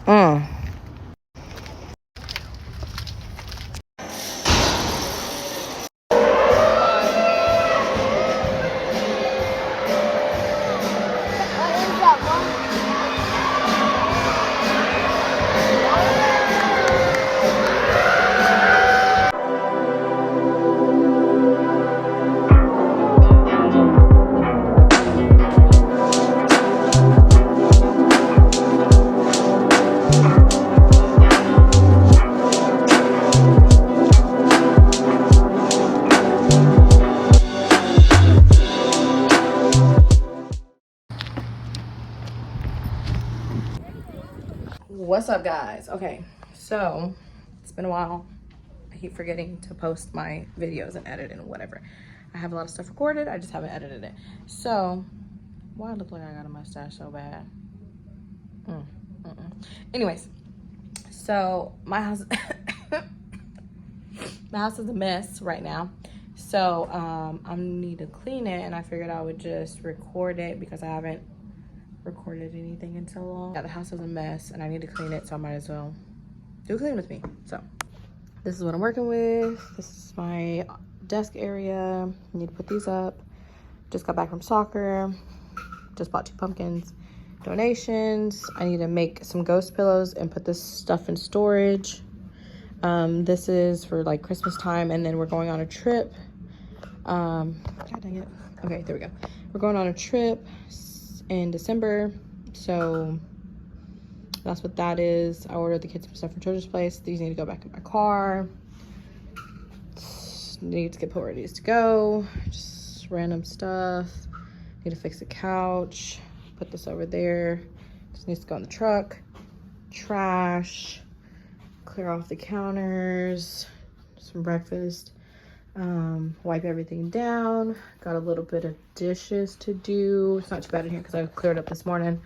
Mm. What's up, guys? Okay, so it's been a while. I keep forgetting to post my videos and edit and whatever. I have a lot of stuff recorded, I just haven't edited it. So why I look like I got a mustache so bad? Anyways, so my house my house is a mess right now. So I need to clean it, and I figured I would just record it because I haven't recorded anything in so long. Yeah, the house is a mess and I need to clean it, so I might as well do clean with me. So this is what I'm working with. This is my desk area. I need to put these up. Just got back from soccer. Just bought 2 pumpkins. Donations. I need to make some ghost pillows and put this stuff in storage. This is for like Christmas time, and then we're going on a trip. God dang it. Okay, there we go. We're going on a trip in December, so that's what that is. I ordered the kids some stuff from Children's Place. These need to go back in my car. Need to get put where it needs to go. Just random stuff. Need to fix the couch. Put this over there. This needs to go in the truck. Trash. Clear off the counters. Some breakfast. Wipe everything down. Got a little bit of dishes to do. It's not too bad in here because I cleared up this morning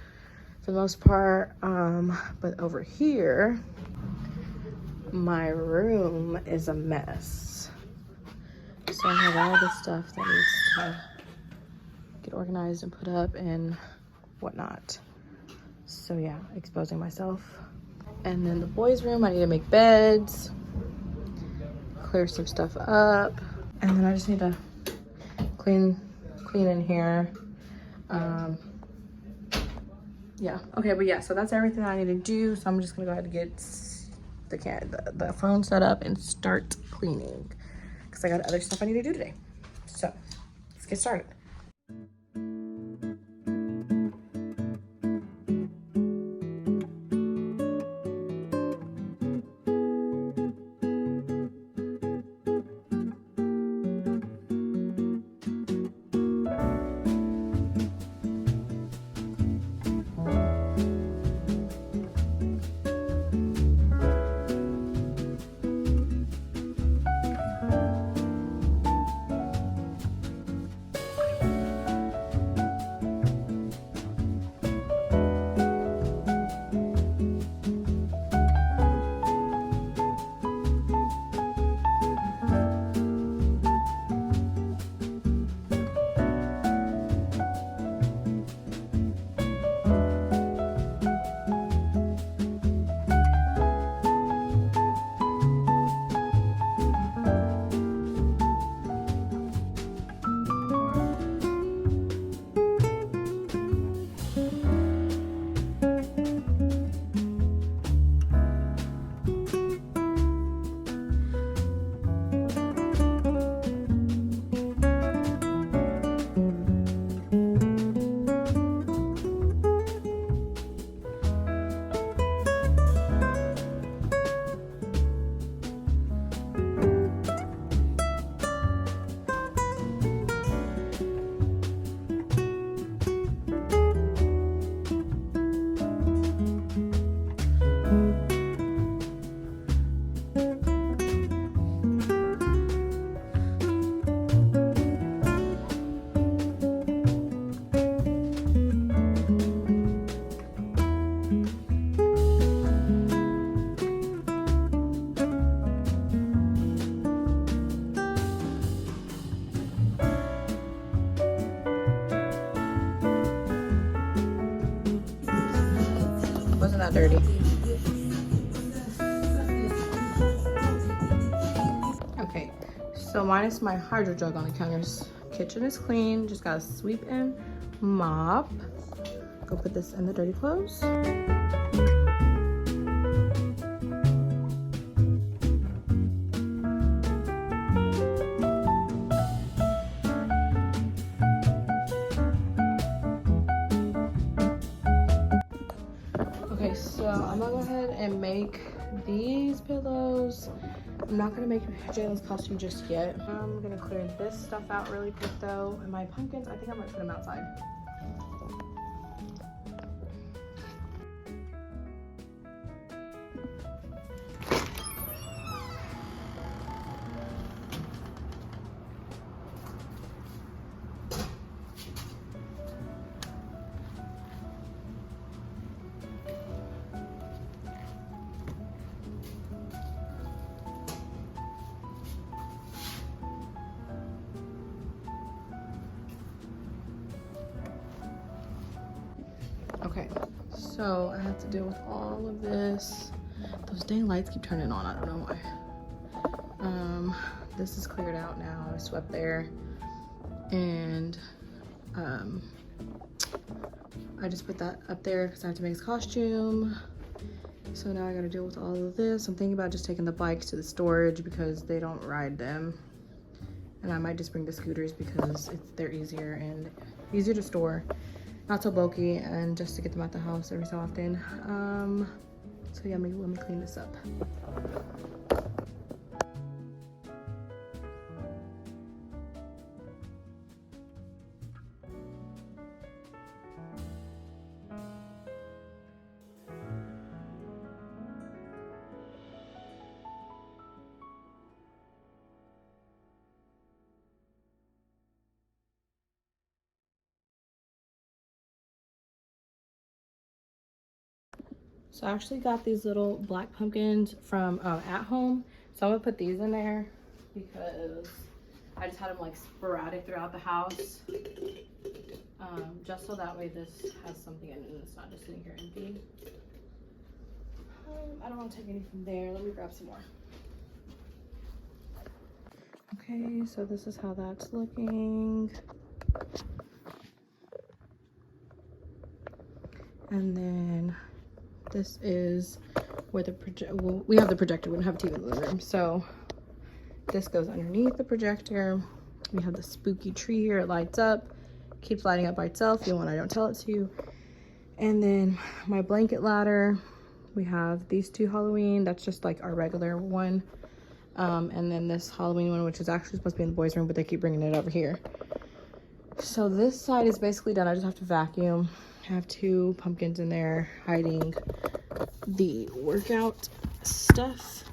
for the most part. But over here, my room is a mess. So I have all this stuff that needs to get organized and put up and whatnot. So yeah, exposing myself. And then the boys' room, I need to make beds, clear some stuff up, and then I just need to clean in here. Yeah, okay, but yeah, so that's everything I need to do. So I'm just gonna go ahead and get the phone set up and start cleaning because I got other stuff I need to do today. So let's get started. wasn't that dirty. Okay, so minus my hydro jug on the counters. Kitchen is clean, just gotta sweep and mop. Go put this in the dirty clothes. Okay, so I'm gonna go ahead and make these pillows. I'm not gonna make Jalen's costume just yet. I'm gonna clear this stuff out really quick though. And my pumpkins, I think I might put them outside. Okay, so I have to deal with all of this. Those dang lights keep turning on, I don't know why. This is cleared out now. I swept there, and I just put that up there because I have to make his costume. So now I gotta deal with all of this. I'm thinking about just taking the bikes to the storage because they don't ride them. And I might just bring the scooters because they're easier and easier to store. Not so bulky, and just to get them out the house every so often. So yeah, maybe let me clean this up. So I actually got these little black pumpkins from At Home. So I'm gonna put these in there because I just had them like sporadic throughout the house. Just so that way this has something in it and it's not just sitting here empty. I don't want to take any from there. Let me grab some more. Okay, so this is how that's looking. And then this is where the well, we have the projector. We don't have a TV in the living room, so this goes underneath the projector. We have the spooky tree here. It lights up, keeps lighting up by itself even when I don't tell it to. And then my blanket ladder. We have these two Halloween. That's just like our regular one. And then this Halloween one, which is actually supposed to be in the boys' room, but they keep bringing it over here. So this side is basically done. I just have to vacuum. I have two pumpkins in there hiding the workout stuff.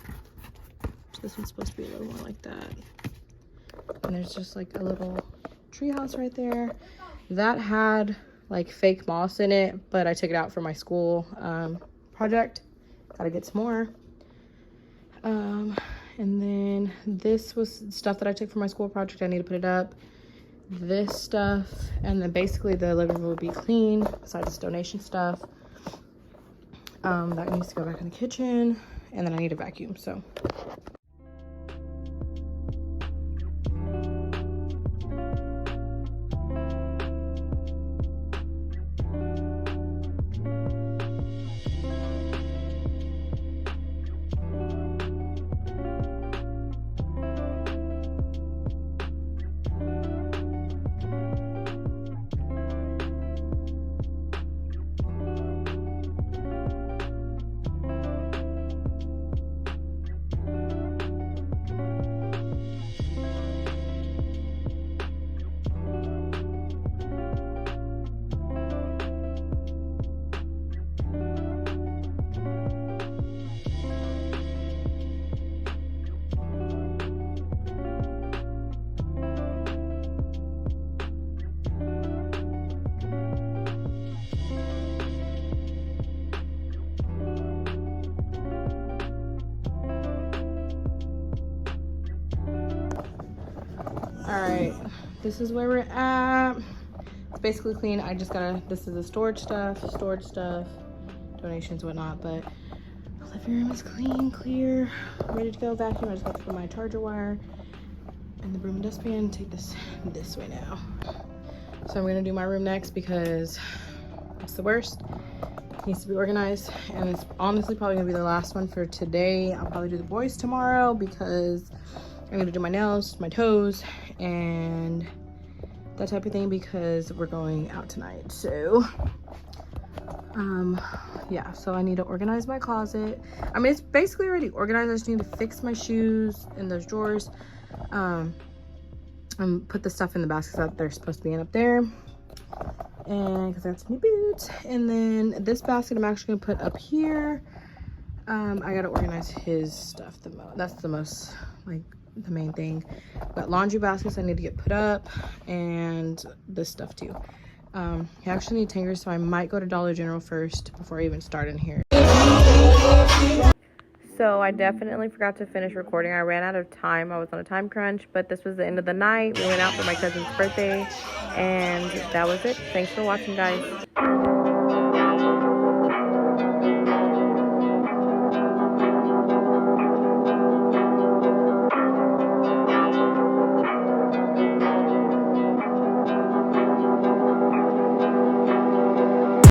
So this one's supposed to be a little more like that. And there's just like a little tree house right there. That had like fake moss in it, but I took it out for my school project. Gotta get some more. And then this was stuff that I took for my school project. I need to put it up. This stuff, and then basically the living room will be clean besides this donation stuff. That needs to go back in the kitchen, and then I need a vacuum. So all right, this is where we're at. It's basically clean. I just gotta, this is the storage stuff, donations, whatnot. But the living room is clean, clear, ready to go. Vacuum. I just got to put my charger wire and the broom and dustpan. Take this way now. So I'm gonna do my room next because it's the worst. It needs to be organized, and it's honestly probably gonna be the last one for today. I'll probably do the boys tomorrow because I'm gonna do my nails, my toes, and that type of thing because we're going out tonight. So yeah, so I need to organize my closet. I mean, it's basically already organized. I just need to fix my shoes in those drawers, and put the stuff in the baskets that they're supposed to be in up there, and because I got some new boots. And then this basket I'm actually gonna put up here. I gotta organize his stuff the most. That's the most, like, the main thing. But laundry baskets I need to get put up, and this stuff too. I actually need tangers, so I might go to Dollar General first before I even start in here. So I definitely forgot to finish recording. I ran out of time. I was on a time crunch, but this was the end of the night. We went out for my cousin's birthday, and that was it. Thanks for watching, guys.